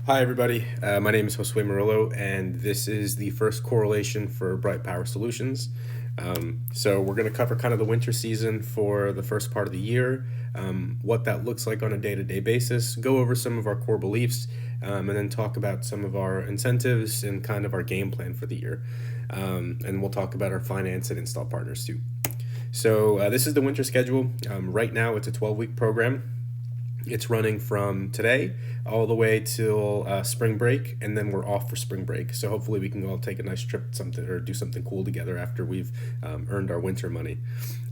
Hi, everybody. My name is Josue Murillo, and this is the first correlation for Bright Power Solutions. So, we're going to cover kind of the winter season for the first part of the year, what that looks like on a day to day basis, go over some of our core beliefs, and then talk about some of our incentives and kind of our game plan for the year. And we'll talk about our finance and install partners too. So, this is the winter schedule. Right now, it's a 12-week program. It's running from today all the way till spring break, and then we're off for spring break. So hopefully we can all take a nice trip, something or do something cool together after we've earned our winter money.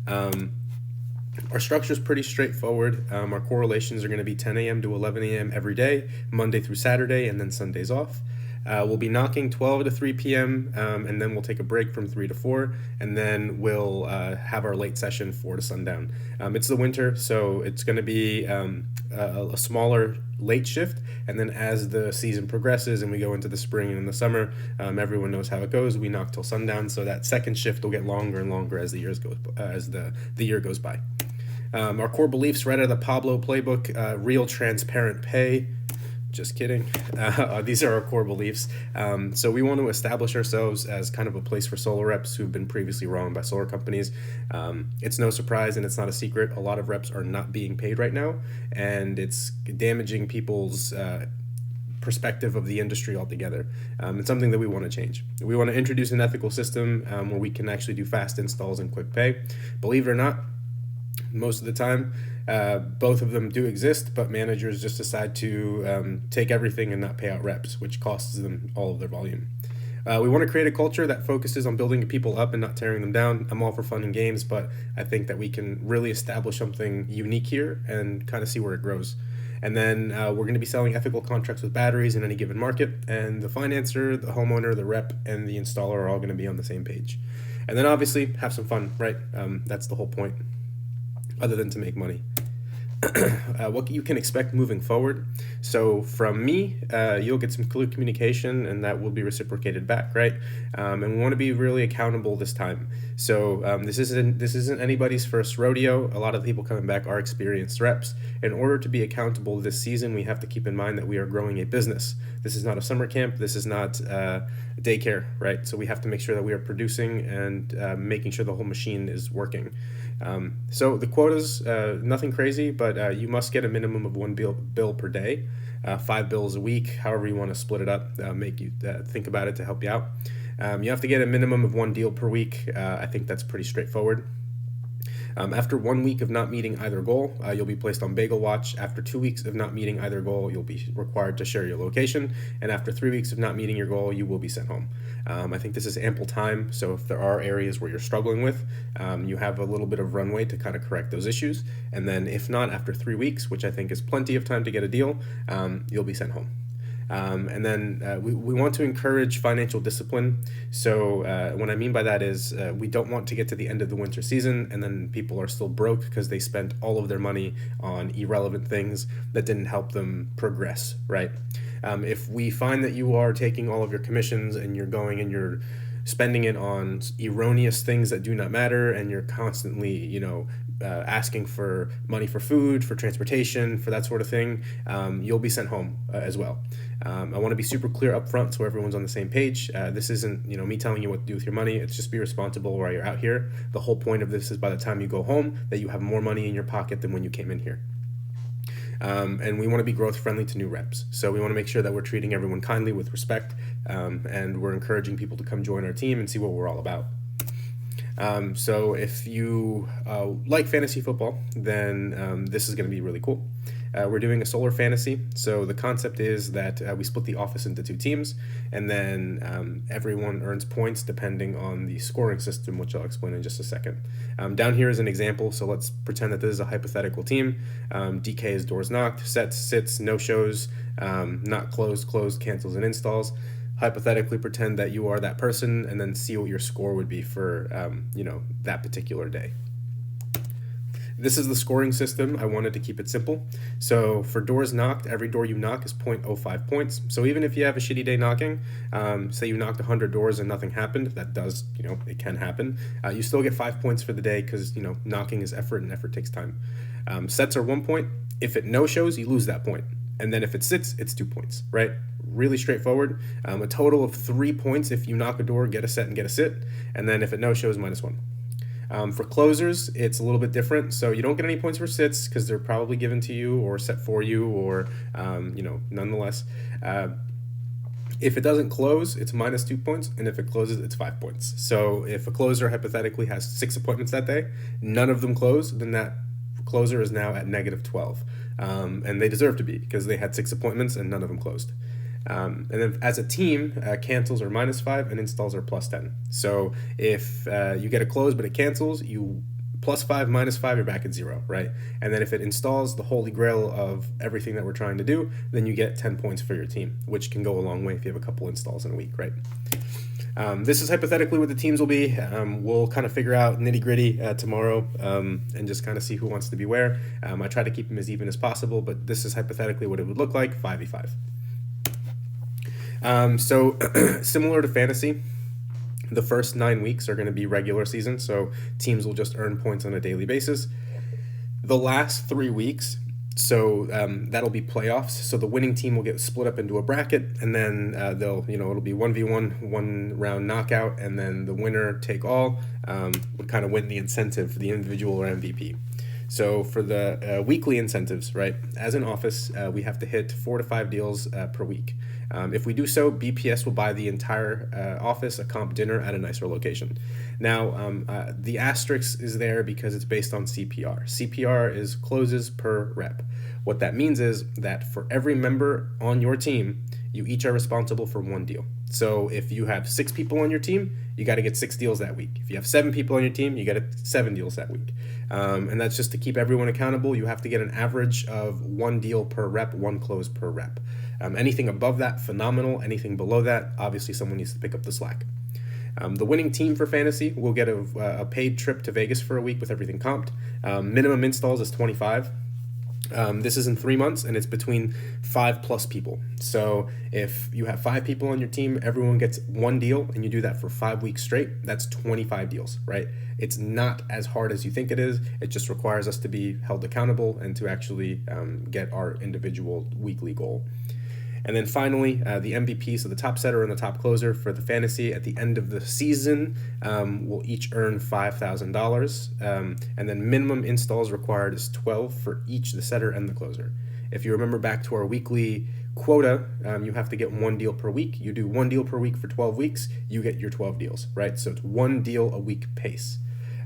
Our structure is pretty straightforward. Our correlations are going to be 10 a.m. to 11 a.m. every day, Monday through Saturday, and then Sundays off. We'll be knocking 12 to 3 p.m., and then we'll take a break from 3 to 4, and then we'll have our late session 4 to sundown. It's the winter, so it's going to be a smaller late shift, and then as the season progresses and we go into the spring and in the summer, everyone knows how it goes. We knock till sundown, so that second shift will get longer and longer as the year goes by. Our core beliefs right out of the Pablo playbook: real transparent pay. Just kidding. These are our core beliefs. So we want to establish ourselves as kind of a place for solar reps who've been previously wronged by solar companies. It's no surprise and it's not a secret. A lot of reps are not being paid right now, and it's damaging people's perspective of the industry altogether. It's something that we want to change. We want to introduce an ethical system where we can actually do fast installs and quick pay. Believe it or not, most of the time, both of them do exist, but managers just decide to take everything and not pay out reps, which costs them all of their volume. We want to create a culture that focuses on building people up and not tearing them down. I'm all for fun and games, but I think that we can really establish something unique here and kind of see where it grows. And then we're going to be selling ethical contracts with batteries in any given market, and the financer, the homeowner, the rep, and the installer are all going to be on the same page. And then obviously have some fun, right? That's the whole point, other than to make money. What you can expect moving forward. So from me, you'll get some clear communication, and that will be reciprocated back, right? And we want to be really accountable this time. So this isn't anybody's first rodeo. A lot of the people coming back are experienced reps. In order to be accountable this season, we have to keep in mind that we are growing a business. This is not a summer camp. This is not daycare, right? So we have to make sure that we are producing and making sure the whole machine is working. So the quotas, nothing crazy, but you must get a minimum of one bill per day, 5 bills a week, however you want to split it up, make you think about it to help you out. You have to get a minimum of 1 deal per week. I think that's pretty straightforward. After 1 week of not meeting either goal, you'll be placed on Bagel Watch. After 2 weeks of not meeting either goal, you'll be required to share your location. And after 3 weeks of not meeting your goal, you will be sent home. I think this is ample time. So if there are areas where you're struggling with, you have a little bit of runway to kind of correct those issues. And then if not, after 3 weeks, which I think is plenty of time to get a deal, you'll be sent home. And then we want to encourage financial discipline. So what I mean by that is we don't want to get to the end of the winter season and then people are still broke because they spent all of their money on irrelevant things that didn't help them progress, right? If we find that you are taking all of your commissions and you're going and you're spending it on erroneous things that do not matter, and you're constantly, asking for money for food, for transportation, for that sort of thing, you'll be sent home as well. I want to be super clear up front so everyone's on the same page. This isn't, me telling you what to do with your money. It's just be responsible while you're out here. The whole point of this is by the time you go home, that you have more money in your pocket than when you came in here. And we want to be growth friendly to new reps. So we want to make sure that we're treating everyone kindly with respect, and we're encouraging people to come join our team and see what we're all about. So if you like fantasy football, then this is going to be really cool. We're doing a solar fantasy. So the concept is that we split the office into 2 teams, and then everyone earns points depending on the scoring system, which I'll explain in just a second. Down here is an example. So let's pretend that this is a hypothetical team. DK is doors knocked, sets, sits, no shows, not closed, closed, cancels, and installs. Hypothetically pretend that you are that person and then see what your score would be for that particular day. This is the scoring system. I wanted to keep it simple. So for doors knocked, every door you knock is 0.05 points. So even if you have a shitty day knocking, say you knocked 100 doors and nothing happened, that does, it can happen. You still get 5 points for the day because, knocking is effort and effort takes time. Sets are 1 point. If it no shows, you lose that point. And then if it sits, it's 2 points, right? Really straightforward. A total of 3 points if you knock a door, get a set, and get a sit. And then if it no shows, -1. For closers, it's a little bit different. So you don't get any points for sits because they're probably given to you or set for you, or nonetheless. If it doesn't close, it's -2 points, and if it closes, it's 5 points. So if a closer hypothetically has 6 appointments that day, none of them close, then that closer is now at -12. And they deserve to be because they had 6 appointments and none of them closed. And then as a team, cancels are -5 and installs are +10. So if you get a close but it cancels, you +5, -5, you're back at 0, right? And then if it installs, the holy grail of everything that we're trying to do, then you get 10 points for your team, which can go a long way if you have a couple installs in a week, right? This is hypothetically what the teams will be. We'll kind of figure out nitty-gritty tomorrow and just kind of see who wants to be where. I try to keep them as even as possible, but this is hypothetically what it would look like, 5v5. So similar to fantasy, the first 9 weeks are going to be regular season, so teams will just earn points on a daily basis. The last 3 weeks, so that'll be playoffs. So the winning team will get split up into a bracket, and then it'll be 1v1, 1 round knockout, and then the winner take all would kind of win the incentive for the individual or MVP. So for the weekly incentives, right, as an office, we have to hit 4 to 5 deals per week. If we do so, BPS will buy the entire office a comp dinner at a nicer location. Now, the asterisk is there because it's based on CPR. CPR is closes per rep. What that means is that for every member on your team, you each are responsible for 1 deal. So if you have 6 people on your team, you got to get 6 deals that week. If you have 7 people on your team, you got 7 deals that week. And that's just to keep everyone accountable. You have to get an average of 1 deal per rep, 1 close per rep. Anything above that, phenomenal. Anything below that, obviously someone needs to pick up the slack. The winning team for fantasy will get a paid trip to Vegas for a week with everything comped. Minimum installs is 25. This is in 3 months, and it's between 5+ people. So if you have 5 people on your team, everyone gets 1 deal, and you do that for 5 weeks straight, that's 25 deals, right? It's not as hard as you think it is. It just requires us to be held accountable and to actually get our individual weekly goal. And then finally, the MVP, so the top setter and the top closer for the fantasy at the end of the season will each earn $5,000. And then minimum installs required is 12 for each the setter and the closer. If you remember back to our weekly quota, you have to get 1 deal per week. You do 1 deal per week for 12 weeks, you get your 12 deals, right? So it's 1 deal a week pace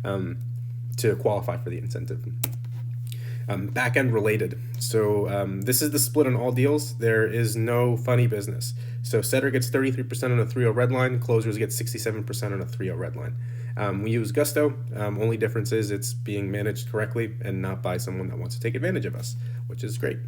to qualify for the incentive. Back-end related. So this is the split on all deals. There is no funny business. So setter gets 33% on a 3-0 red line. Closers get 67% on a 3-0 red line. We use Gusto. Only difference is it's being managed correctly and not by someone that wants to take advantage of us, which is great.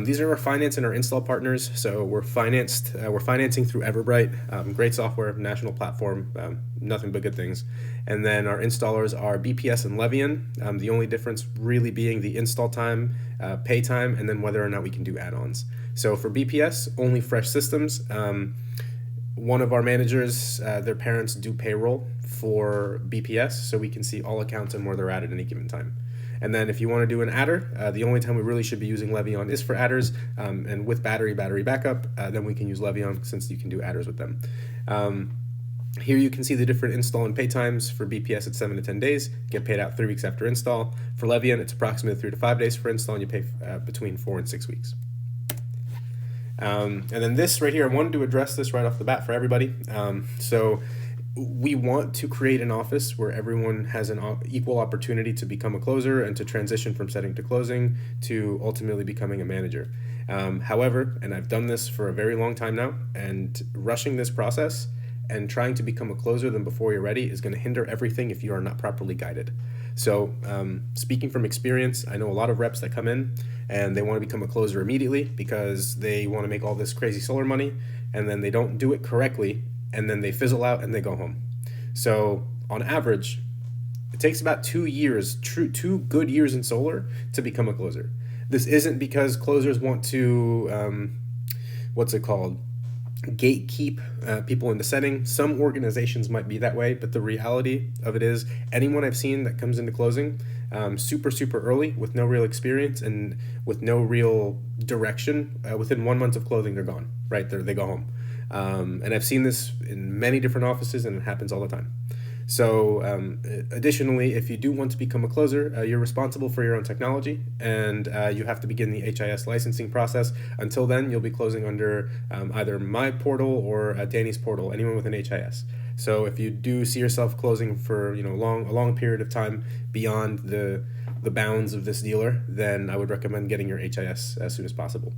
These are our finance and our install partners. So we're financing through Everbright, great software, national platform, nothing but good things. And then our installers are BPS and Levian. The only difference really being the install time, pay time, and then whether or not we can do add-ons. So for BPS, only fresh systems. One of our managers, their parents do payroll for BPS, so we can see all accounts and where they're at any given time. And then if you want to do an adder, the only time we really should be using Levion is for adders, and with battery backup, then we can use Levion since you can do adders with them. Here you can see the different install and pay times. For BPS, it's 7 to 10 days, get paid out 3 weeks after install. For Levion, it's approximately 3 to 5 days for install, and you pay between 4 and 6 weeks. And then this right here, I wanted to address this right off the bat for everybody. So we want to create an office where everyone has an equal opportunity to become a closer and to transition from setting to closing to ultimately becoming a manager. However, and I've done this for a very long time now, and rushing this process and trying to become a closer than before you're ready is going to hinder everything if you are not properly guided. So speaking from experience, I know a lot of reps that come in and they want to become a closer immediately because they want to make all this crazy solar money, and then they don't do it correctly, and then they fizzle out and they go home. So on average, it takes about 2 years, 2 good years in solar to become a closer. This isn't because closers want to, gatekeep people into setting. Some organizations might be that way, but the reality of it is anyone I've seen that comes into closing, super early with no real experience and with no real direction, within 1 month of closing, they're gone, right? They go home. And I've seen this in many different offices, and it happens all the time. So, additionally, if you do want to become a closer, you're responsible for your own technology, and you have to begin the HIS licensing process. Until then, you'll be closing under either my portal or Danny's portal, anyone with an HIS. So, if you do see yourself closing for a long period of time beyond the bounds of this dealer, then I would recommend getting your HIS as soon as possible.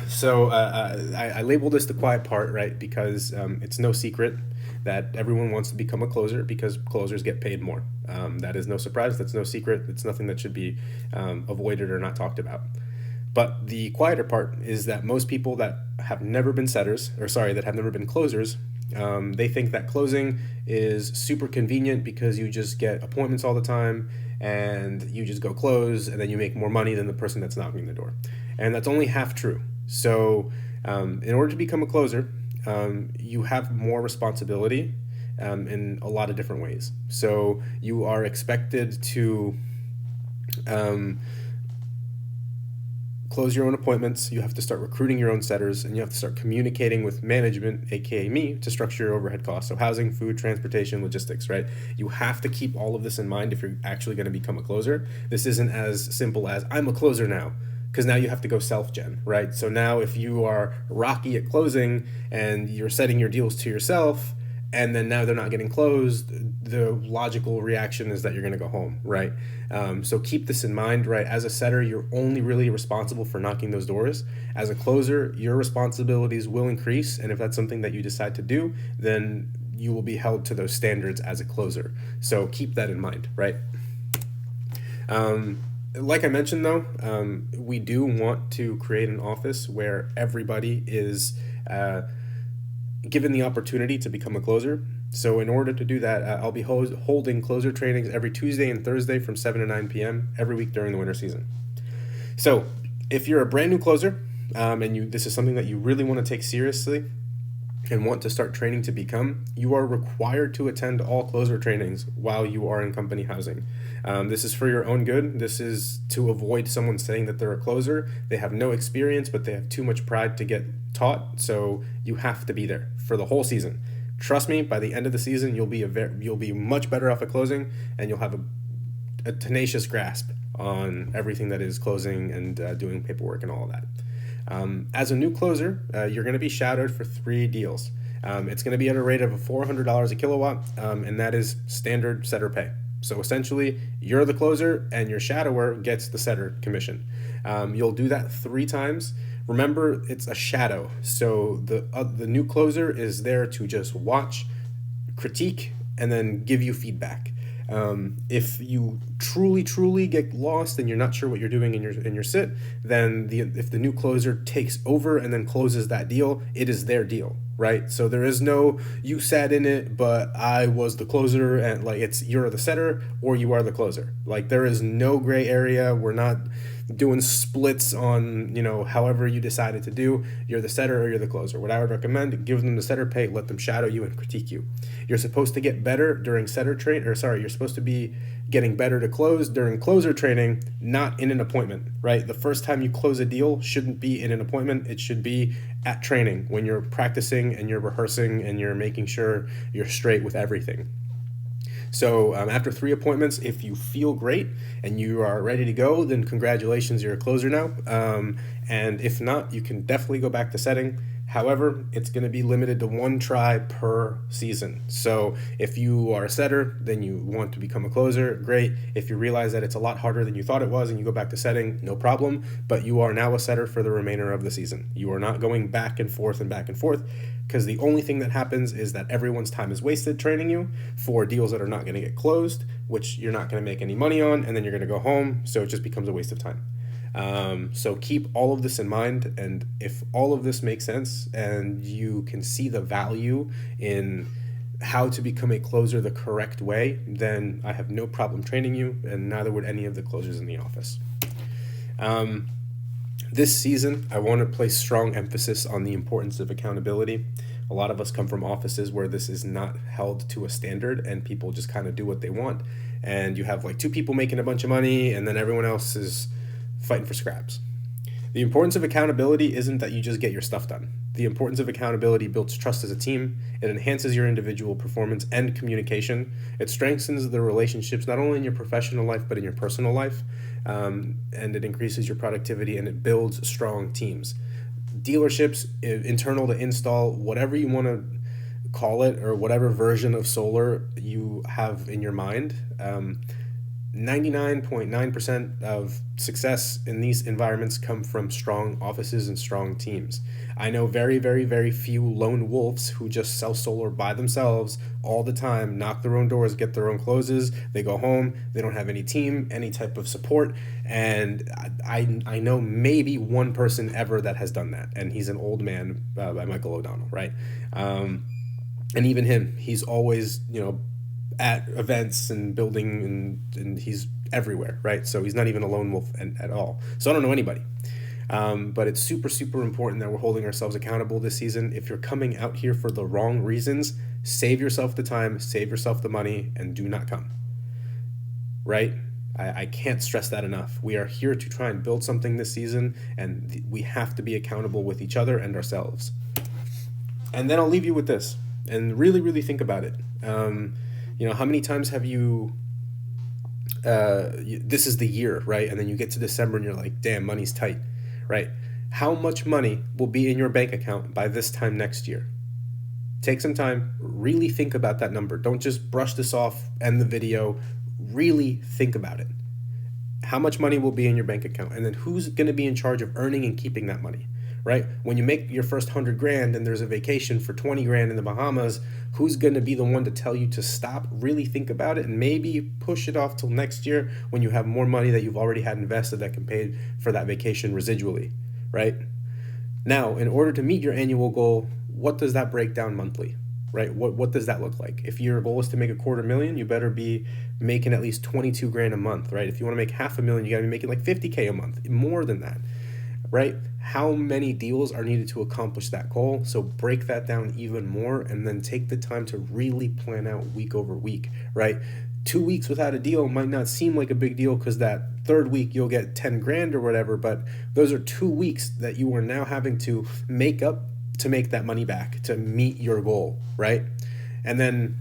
So I labeled this the quiet part, right? Because it's no secret that everyone wants to become a closer because closers get paid more. That is no surprise. That's no secret. It's nothing that should be avoided or not talked about. But the quieter part is that most people that have never been setters, or sorry, that have never been closers, they think that closing is super convenient because you just get appointments all the time and you just go close and then you make more money than the person that's knocking the door. And that's only half true. So, in order to become a closer, you have more responsibility in a lot of different ways. So, you are expected to close your own appointments, you have to start recruiting your own setters, and you have to start communicating with management, aka me, to structure your overhead costs. So housing, food, transportation, logistics, right? You have to keep all of this in mind if you're actually going to become a closer. This isn't as simple as, I'm a closer now, because now you have to go self-gen, right? So now if you are rocky at closing and you're setting your deals to yourself, and then now they're not getting closed, the logical reaction is that you're going to go home, right? So keep this in mind, right? As a setter, you're only really responsible for knocking those doors. As a closer, your responsibilities will increase, and if that's something that you decide to do, then you will be held to those standards as a closer. So keep that in mind, right? Like I mentioned, though, we do want to create an office where everybody is given the opportunity to become a closer. So in order to do that, I'll be holding closer trainings every Tuesday and Thursday from 7 to 9 p.m. every week during the winter season. So if you're a brand new closer and this is something that you really want to take seriously and want to start training to become, you are required to attend all closer trainings while you are in company housing. This is for your own good. This is to avoid someone saying that they're a closer. They have no experience, but they have too much pride to get taught. So you have to be there for the whole season. Trust me, by the end of the season, you'll be much better off at closing, and you'll have a tenacious grasp on everything that is closing and doing paperwork and all of that. As a new closer, you're going to be shadowed for 3 deals. It's going to be at a rate of $400 a kilowatt, and that is standard setter pay. So essentially, you're the closer, and your shadower gets the setter commission. You'll do that 3 times. Remember, it's a shadow. So the new closer is there to just watch, critique, and then give you feedback. If you truly get lost and you're not sure what you're doing in your sit, then if the new closer takes over and then closes that deal, it is their deal, right? So there is no you sat in it, but I was the closer, and you're the setter or you are the closer. There is no gray area. We're not doing splits on however you decided to do. You're the setter or you're the closer. What I would recommend, give them the setter pay, let them shadow you and critique you. You're supposed to get better during you're supposed to be getting better to close during closer training, not in an appointment, right? The first time you close a deal shouldn't be in an appointment. It should be at training, when you're practicing and you're rehearsing and you're making sure you're straight with everything. So after 3 appointments, if you feel great and you are ready to go, then congratulations, you're a closer now. And if not, you can definitely go back to setting. However, it's going to be limited to 1 try per season. So if you are a setter, then you want to become a closer, great. If you realize that it's a lot harder than you thought it was and you go back to setting, no problem. But you are now a setter for the remainder of the season. You are not going back and forth, because the only thing that happens is that everyone's time is wasted training you for deals that are not going to get closed, which you're not going to make any money on, and then you're going to go home, so it just becomes a waste of time. So keep all of this in mind, and if all of this makes sense and you can see the value in how to become a closer the correct way, then I have no problem training you, and neither would any of the closers in the office. This season, I want to place strong emphasis on the importance of accountability. A lot of us come from offices where this is not held to a standard and people just kind of do what they want. And you have like two people making a bunch of money and then everyone else is fighting for scraps. The importance of accountability isn't that you just get your stuff done. The importance of accountability builds trust as a team. It enhances your individual performance and communication. It strengthens the relationships not only in your professional life but in your personal life. And it increases your productivity and it builds strong teams. Dealerships, internal to install, whatever you want to call it, or whatever version of solar you have in your mind. 99.9% of success in these environments come from strong offices and strong teams. I know very, very, very few lone wolves who just sell solar by themselves all the time, knock their own doors, get their own closes, they go home, they don't have any team, any type of support, and I know maybe one person ever that has done that, and he's an old man by Michael O'Donnell, right? And even him, he's always, at events and building and he's everywhere, right? So he's not even a lone wolf at all. So I don't know anybody. But it's super, super important that we're holding ourselves accountable this season. If you're coming out here for the wrong reasons, save yourself the time, save yourself the money, and do not come, right? I can't stress that enough. We are here to try and build something this season, and we have to be accountable with each other and ourselves. And then I'll leave you with this, and really, really think about it. How many times have this is the year, right? And then you get to December and you're like, damn, money's tight, right? How much money will be in your bank account by this time next year? Take some time, really think about that number. Don't just brush this off, end the video. Really think about it. How much money will be in your bank account? And then who's going to be in charge of earning and keeping that money? Right? When you make your first 100 grand and there's a vacation for 20 grand in the Bahamas, who's going to be the one to tell you to stop, really think about it, and maybe push it off till next year when you have more money that you've already had invested that can pay for that vacation residually, right? Now, in order to meet your annual goal, what does that break down monthly, right? What does that look like? If your goal is to make $250,000, you better be making at least 22 grand a month, right? If you want to make $500,000, you got to be making like 50K a month, more than that. Right? How many deals are needed to accomplish that goal? So break that down even more and then take the time to really plan out week over week, right? 2 weeks without a deal might not seem like a big deal because that third week you'll get 10 grand or whatever, but those are 2 weeks that you are now having to make up to make that money back, to meet your goal, right? And then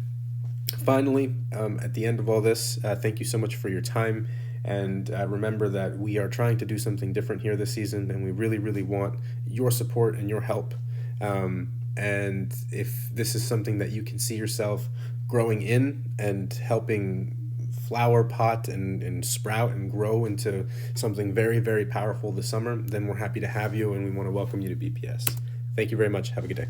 finally, at the end of all this, thank you so much for your time. And remember that we are trying to do something different here this season, and we really, really want your support and your help. And if this is something that you can see yourself growing in and helping flower pot and sprout and grow into something very, very powerful this summer, then we're happy to have you, and we want to welcome you to BPS. Thank you very much. Have a good day.